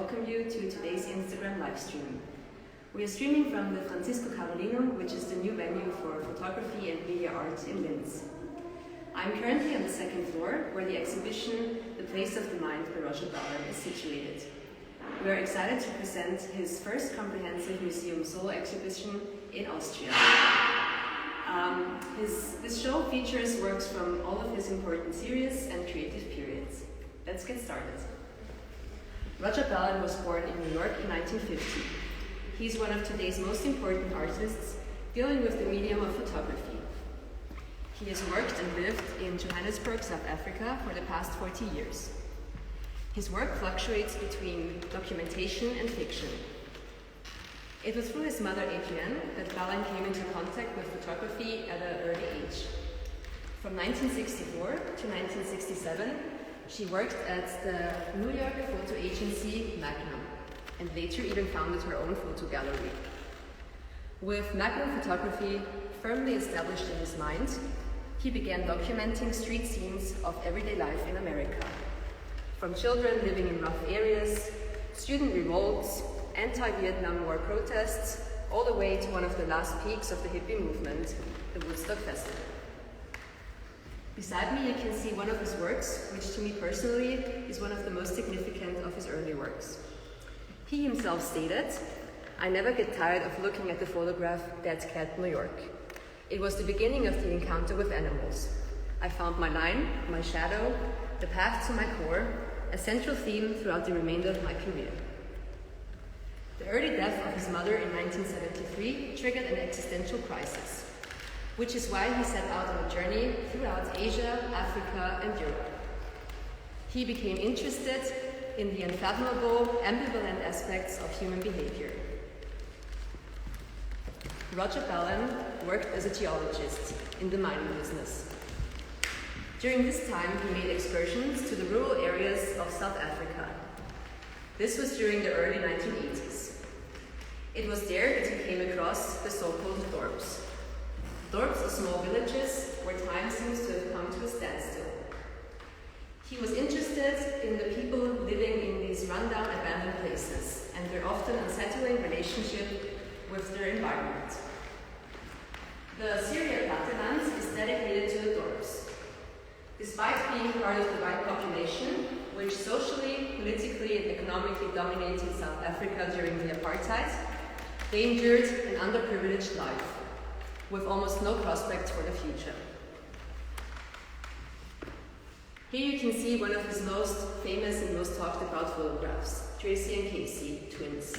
welcome you to today's Instagram live stream. We are streaming from the Francisco Carolinum, which is the new venue for photography and media art in Linz. I'm currently on the second floor, where the exhibition The Place of the Mind by Roger Ballen is situated. We are excited to present his first comprehensive museum solo exhibition in Austria. This show features works from all of his important series and creative periods. Let's get started. Roger Ballen was born in New York in 1950. He's one of today's most important artists dealing with the medium of photography. He has worked and lived in Johannesburg, South Africa for the past 40 years. His work fluctuates between documentation and fiction. It was through his mother Adrienne that Ballen came into contact with photography at an early age. From 1964 to 1967, she worked at the New York photo agency Magnum, and later even founded her own photo gallery. With Magnum photography firmly established in his mind, he began documenting street scenes of everyday life in America. From children living in rough areas, student revolts, anti-Vietnam War protests, all the way to one of the last peaks of the hippie movement, the Woodstock Festival. Beside me you can see one of his works, which to me personally is one of the most significant of his early works. He himself stated, "I never get tired of looking at the photograph Dead Cat New York. It was the beginning of the encounter with animals. I found my line, my shadow, the path to my core, a central theme throughout the remainder of my career." The early death of his mother in 1973 triggered an existential crisis, which is why he set out on a journey throughout Asia, Africa, and Europe. He became interested in the unfathomable, ambivalent aspects of human behavior. Roger Ballen worked as a geologist in the mining business. During this time, he made excursions to the rural areas of South Africa. This was during the early 1980s. It was there that he came across the so-called dorps. Dorps are small villages where time seems to have come to a standstill. He was interested in the people living in these rundown, abandoned places and their often unsettling relationship with their environment. The Syria Plattelands is dedicated to the dorps. Despite being part of the white population, which socially, politically, and economically dominated South Africa during the apartheid, they endured an underprivileged life, with almost no prospects for the future. Here you can see one of his most famous and most talked about photographs, Tracy and Casey, twins.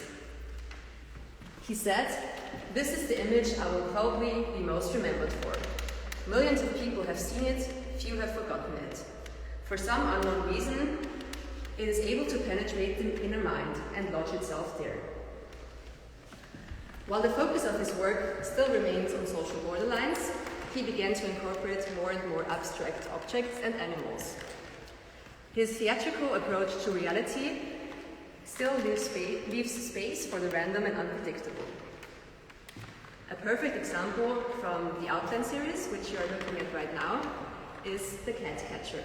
He said, "This is the image I will probably be most remembered for. Millions of people have seen it, few have forgotten it. For some unknown reason, it is able to penetrate the inner mind and lodge itself there." While the focus of his work still remains on social borderlines, he began to incorporate more and more abstract objects and animals. His theatrical approach to reality still leaves space for the random and unpredictable. A perfect example from the Outline series, which you are looking at right now, is the cat catcher.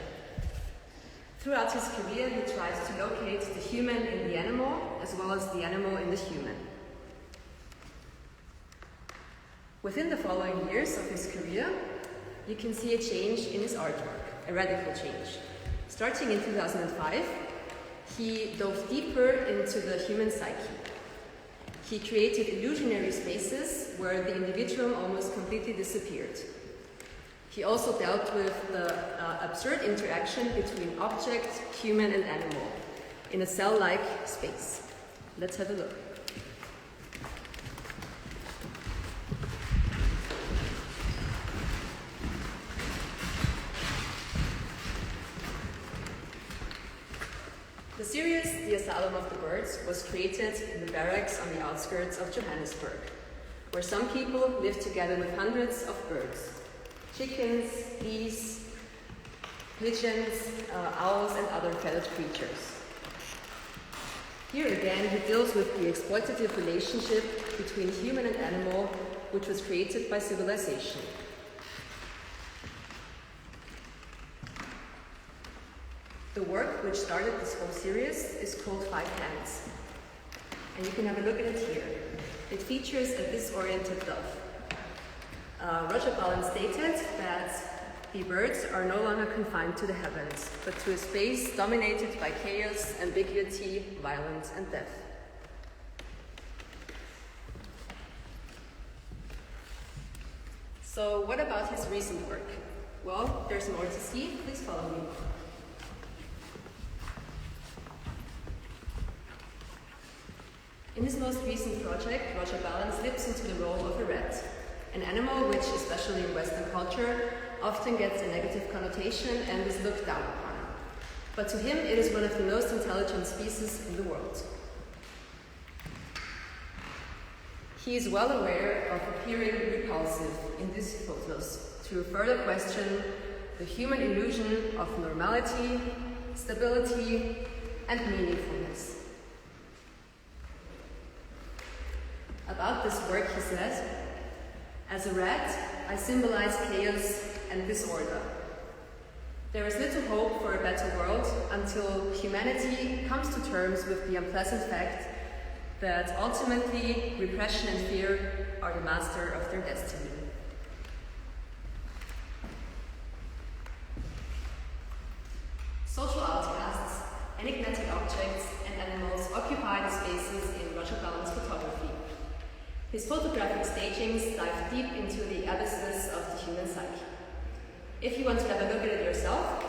Throughout his career, he tries to locate the human in the animal, as well as the animal in the human. Within the following years of his career, you can see a change in his artwork, a radical change. Starting in 2005, he dove deeper into the human psyche. He created illusionary spaces where the individual almost completely disappeared. He also dealt with the absurd interaction between object, human, and animal in a cell-like space. Let's have a look. The series, The Asylum of the Birds, was created in the barracks on the outskirts of Johannesburg, where some people lived together with hundreds of birds. Chickens, geese, pigeons, owls, and other feathered creatures. Here again, he deals with the exploitative relationship between human and animal, which was created by civilization. The work which started this whole series is called 5 Hands. and you can have a look at it here. It features a disoriented dove. Roger Ballen stated that the birds are no longer confined to the heavens, but to a space dominated by chaos, ambiguity, violence, and death. So what about his recent work? Well, there's more to see. Please follow me. In his most recent project, Roger Ballen slips into the role of a rat, an animal which, especially in Western culture, often gets a negative connotation and is looked down upon. But to him, it is one of the most intelligent species in the world. He is well aware of appearing repulsive in these photos to further question the human illusion of normality, stability, and meaningfulness. About this work, he says, "As a rat, I symbolize chaos and disorder. There is little hope for a better world until humanity comes to terms with the unpleasant fact that ultimately repression and fear are the master of their destiny." Social outcasts, enigmatic objects, and animals occupy the spaces in Roger Ballen's photography. His photographic stagings dive deep into the abysses of the human psyche. If you want to have a look at it yourself,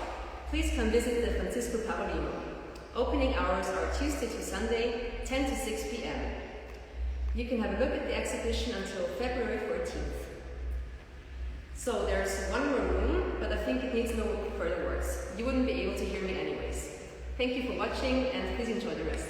please come visit the Francisco Carolinum. Opening hours are Tuesday to Sunday, 10 to 6 p.m. You can have a look at the exhibition until February 14th. So there's one more room, but I think it needs no further words. You wouldn't be able to hear me anyways. Thank you for watching, and please enjoy the rest.